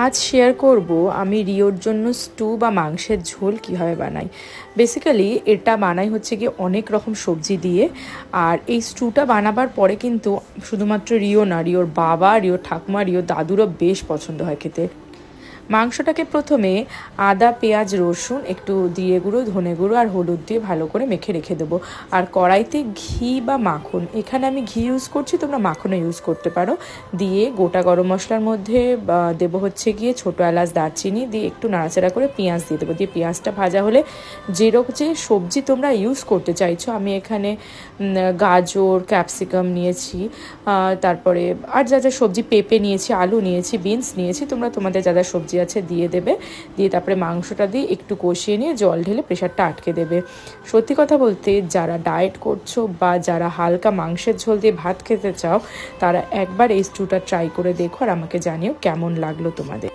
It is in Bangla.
আজ শেয়ার করব আমি রিওর জন্য স্টু বা মাংসের ঝোল কিভাবে বানাই। বেসিক্যালি এটা বানাই হচ্ছে কি অনেক রকম সবজি দিয়ে। আর এই স্টুটা বানাবার পরে কিন্তু শুধুমাত্র রিও না, রিওর বাবা, রিওর ঠাকুমা, রিওর দাদুরও বেশ পছন্দ হয় খেতে। মাংসটাকে প্রথমে আদা, পেঁয়াজ, রসুন একটু জিরে গুঁড়ো, ধনে গুঁড়ো আর হলুদ দিয়ে ভালো করে মেখে রেখে দেবো। আর কড়াইতে ঘি বা মাখন, এখানে আমি ঘি ইউজ করছি, তোমরা মাখনও ইউজ করতে পারো, দিয়ে গোটা গরম মশলার মধ্যে দেবো হচ্ছে গিয়ে ছোটো এলাচ, দারচিনি দিয়ে একটু নাড়াচাড়া করে পেঁয়াজ দিয়ে দেবো। দিয়ে পেঁয়াজটা ভাজা হলে যেরকম যে সবজি তোমরা ইউজ করতে চাইছো, আমি এখানে গাজর, ক্যাপসিকাম নিয়েছি, তারপরে আর যা যা সবজি, পেঁপে নিয়েছি, আলু নিয়েছি, বিনস নিয়েছি, তোমরা তোমাদের যা যা সবজি আছে দিয়ে দেবে। দিয়ে তারপরে মাংসটা দিয়ে একটু কষিয়ে নিয়ে জল ঢেলে প্রেশারটা আটকে দেবে। সত্যি কথা বলতে যারা ডায়েট করছো বা যারা হালকা মাংসের ঝোল দিয়ে ভাত খেতে চাও, তারা একবার এই স্টুটা ট্রাই করে দেখো আর আমাকে জানিও কেমন লাগলো তোমাদের।